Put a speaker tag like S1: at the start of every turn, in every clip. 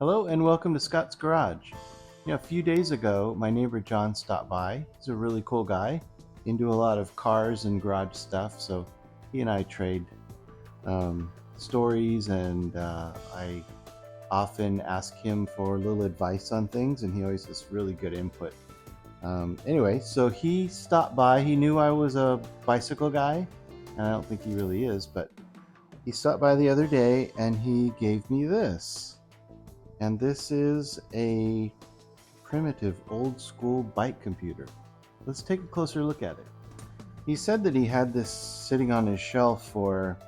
S1: Hello and welcome to Scott's Garage. A few days ago, my neighbor John stopped by. He's a really cool guy, into a lot of cars and garage stuff. So he and I trade stories, and I often ask him for a little advice on things, and he always has really good input. Anyway, so he stopped by. He knew I was a bicycle guy, and I don't think he really is, but he stopped by the other day and he gave me this. And this is a primitive old school bike computer. Let's take a closer look at it. He said that he had this sitting on his shelf for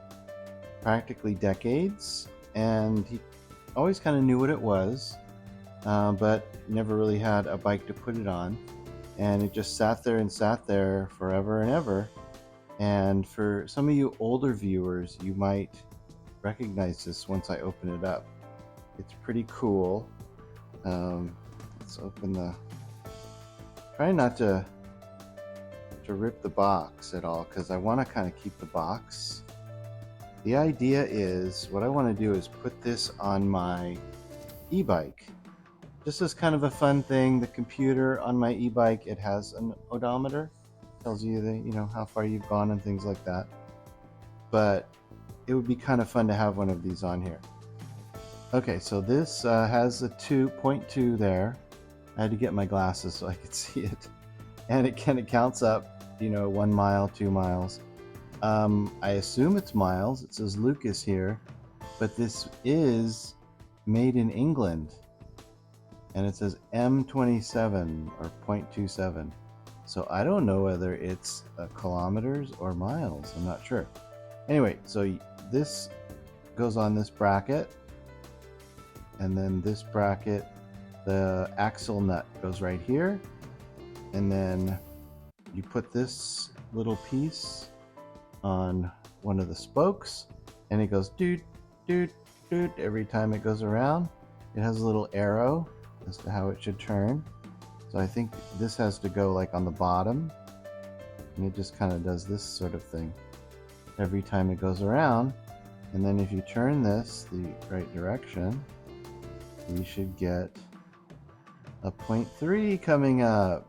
S1: practically decades, and he always kind of knew what it was, but never really had a bike to put it on. And it just sat there forever and ever. And for some of you older viewers, you might recognize this once I open it up. It's pretty cool. Let's open the... Try not to rip the box at all, because I want to kind of keep the box. The idea is, what I want to do is put this on my e-bike. Just as kind of a fun thing. The computer on my e-bike, it has an odometer. Tells you how far you've gone and things like that. But it would be kind of fun to have one of these on here. Okay, so this has a 2.2 there. I had to get my glasses so I could see it. And it kind of counts up, 1 mile, 2 miles. I assume it's miles. It says Lucas here. But this is made in England. And it says M27 or 0.27. So I don't know whether it's kilometers or miles. I'm not sure. Anyway, so this goes on this bracket. And then this bracket, the axle nut goes right here. And then you put this little piece on one of the spokes, and it goes doot, doot, doot every time it goes around. It has a little arrow as to how it should turn. So I think this has to go like on the bottom, and it just kind of does this sort of thing every time it goes around. And then if you turn this the right direction, we should get a 0.3 coming up.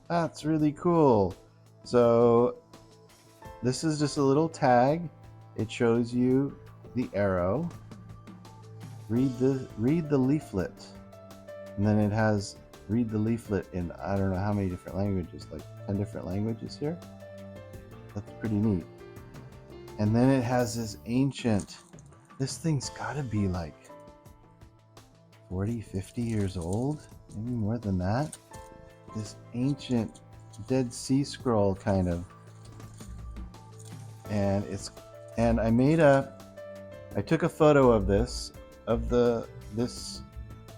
S1: That's really cool. So this is just a little tag. It shows you the arrow. Read the leaflet. And then it has read the leaflet in I don't know how many different languages, like 10 different languages here. That's pretty neat. And then it has this ancient, this thing's gotta be like 40, 50 years old, maybe more than that. This ancient Dead Sea Scroll kind of. And I took a photo of this,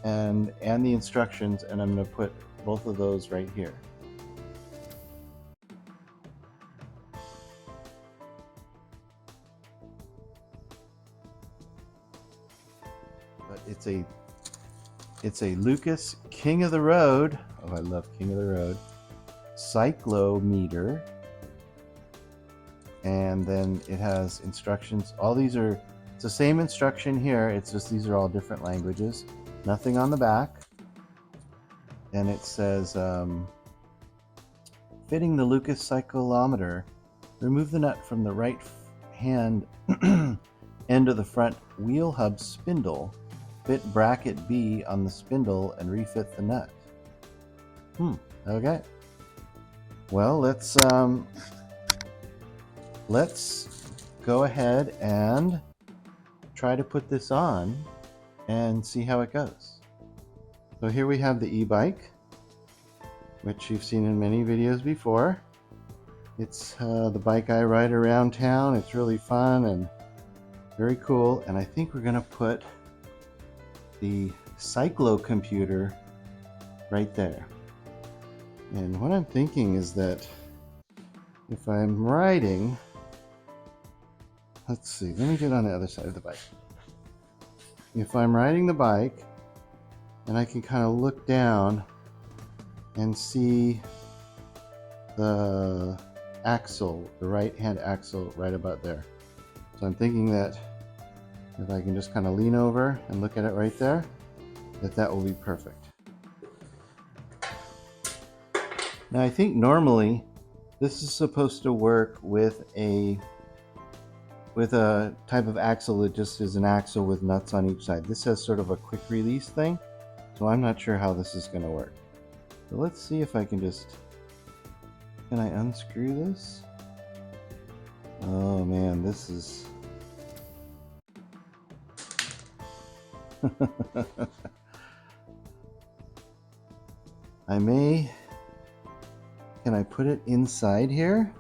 S1: and the instructions, and I'm going to put both of those right here. But it's a Lucas King of the Road. Oh, I love King of the Road. Cyclometer. And then it has instructions. All these are, it's the same instruction here. It's just these are all different languages. Nothing on the back. And it says, fitting the Lucas Cyclometer, remove the nut from the right hand end of the front wheel hub spindle. Fit bracket B on the spindle and refit the nut. Okay. Well, let's go ahead and try to put this on and see how it goes. So here we have the e-bike, which you've seen in many videos before. It's the bike I ride around town. It's really fun and very cool. And I think we're going to put the Cyclocomputer right there. And what I'm thinking is that if I'm riding, let's see, let me get on the other side of the bike. If I'm riding the bike, and I can kind of look down and see the axle, the right hand axle right about there. So I'm thinking that if I can just kind of lean over and look at it right there, that will be perfect. Now I think normally this is supposed to work with a type of axle that just is an axle with nuts on each side. This has sort of a quick release thing, so I'm not sure how this is going to work. So let's see if I can can I unscrew this? Oh man, this is can I put it inside here?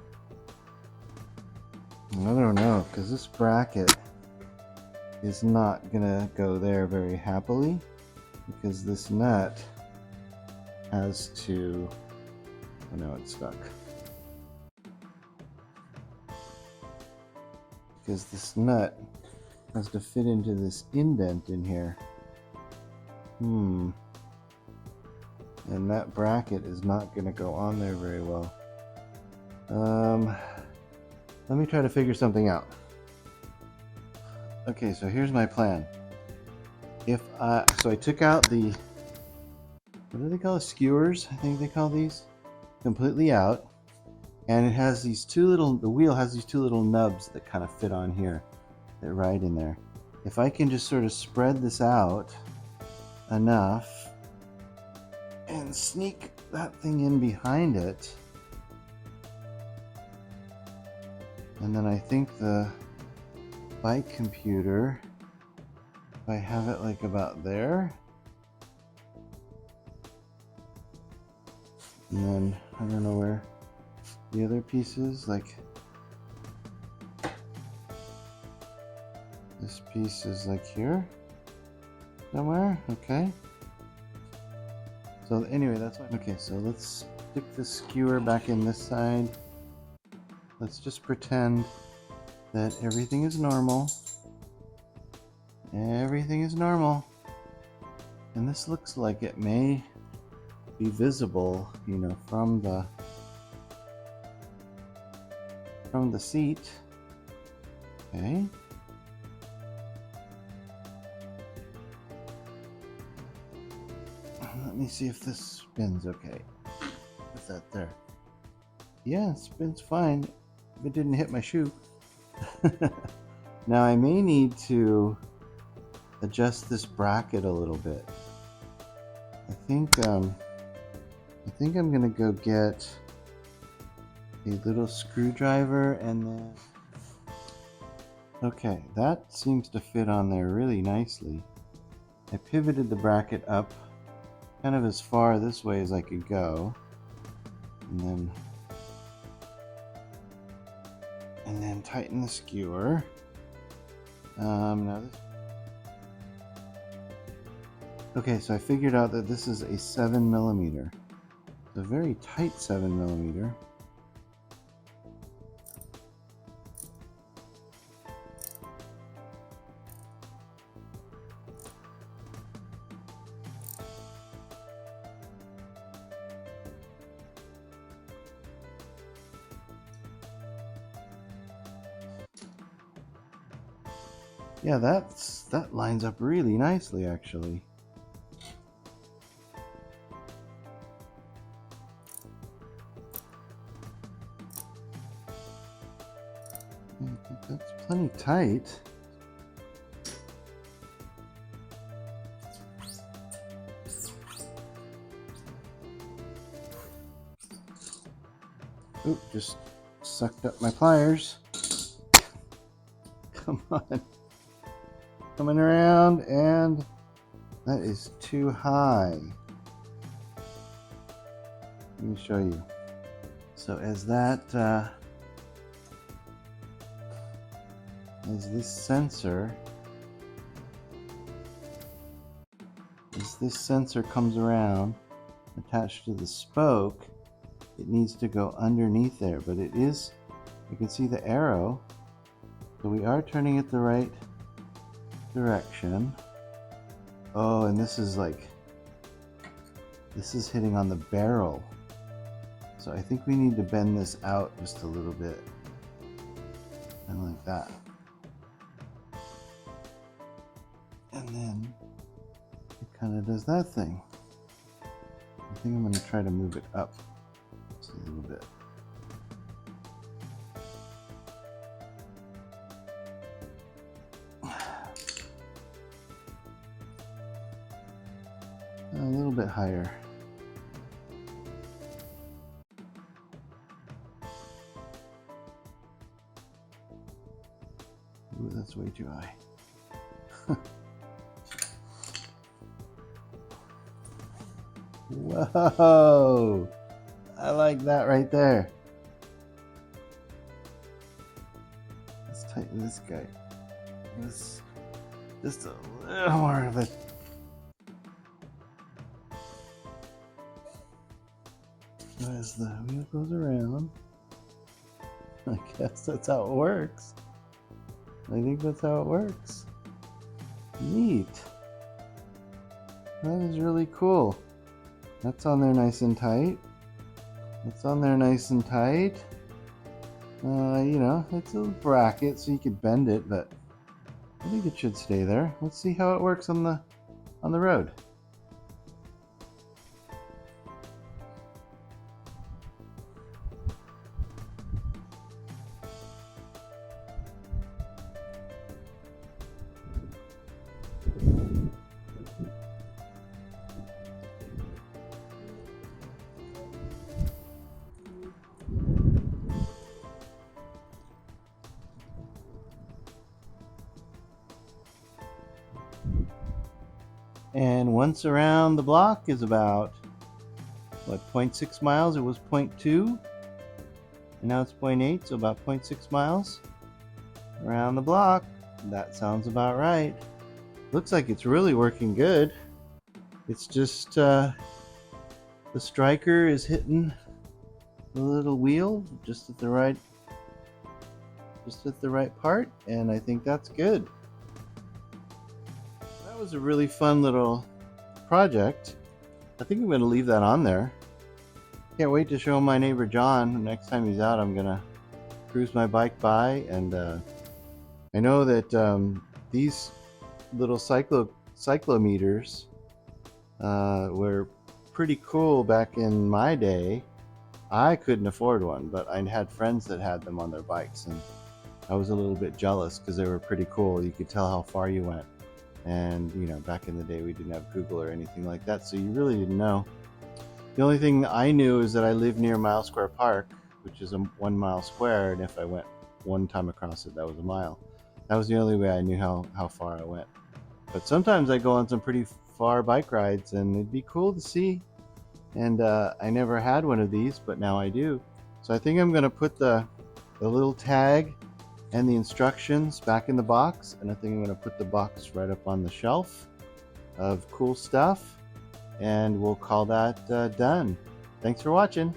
S1: I don't know, because this bracket is not gonna go there very happily, because this nut has to, oh no, it's stuck. Because this nut has to fit into this indent in here. And that bracket is not going to go on there very well. Let me try to figure something out. Okay, so here's my plan. So I took out the, what do they call it? Skewers, I think they call these, completely out. And it has these the wheel has these two little nubs that kind of fit on here, that ride in there. If I can just sort of spread this out enough and sneak that thing in behind it, and then I think the bike computer, if I have it like about there, and then I don't know where the other pieces, like this piece is like here somewhere. Okay, so anyway, that's why. Okay, so let's stick the skewer back in this side. Let's just pretend that everything is normal. Everything is normal, and this looks like it may be visible, you know, from the seat. Okay. Let me see if this spins okay. What's that there? Yeah, it spins fine. If it didn't hit my shoe. Now I may need to adjust this bracket a little bit. I think I'm gonna go get a little screwdriver, and then, okay, that seems to fit on there really nicely. I pivoted the bracket up kind of as far this way as I could go, and then tighten the skewer. Okay, so I figured out that this is a 7mm. It's a very tight 7mm. Yeah, that lines up really nicely, actually. I think that's plenty tight. Oop, just sucked up my pliers. Come on. Coming around, and that is too high. Let me show you. So as this sensor comes around attached to the spoke, it needs to go underneath there, but it is, you can see the arrow, so we are turning it the right direction. Oh, and this is hitting on the barrel, so I think we need to bend this out just a little bit, and like that, and then it kind of does that thing. I think I'm going to try to move it up just a little bit. A little bit higher. Ooh, that's way too high. Whoa! I like that right there. Let's tighten this guy. Just a little more of it. As the wheel goes around, I guess that's how it works. I think that's how it works. Neat. That is really cool. That's on there nice and tight. That's on there nice and tight. You know, it's a bracket so you could bend it, but I think it should stay there. Let's see how it works on the road. And once around the block is about, what, 0.6 miles? It was 0.2, and now it's 0.8, so about 0.6 miles around the block. That sounds about right. Looks like it's really working good. It's just the striker is hitting the little wheel just at the right part, and I think that's good. That was a really fun little project. I think I'm going to leave that on there. Can't wait to show my neighbor John. Next time he's out, I'm going to cruise my bike by, and I know that these little cyclometers were pretty cool back in my day. I couldn't afford one, but I had friends that had them on their bikes, and I was a little bit jealous because they were pretty cool. You could tell how far you went. And you know, back in the day we didn't have Google or anything like that, so you really didn't know. The only thing I knew is that I live near Mile Square Park, which is a 1 mile square, and if I went one time across it, that was a mile. That was the only way I knew how far I went. But sometimes I go on some pretty far bike rides, and it'd be cool to see. And I never had one of these, but now I do. So I think I'm going to put the little tag and the instructions back in the box, and I think I'm going to put the box right up on the shelf of cool stuff, and we'll call that done. Thanks for watching.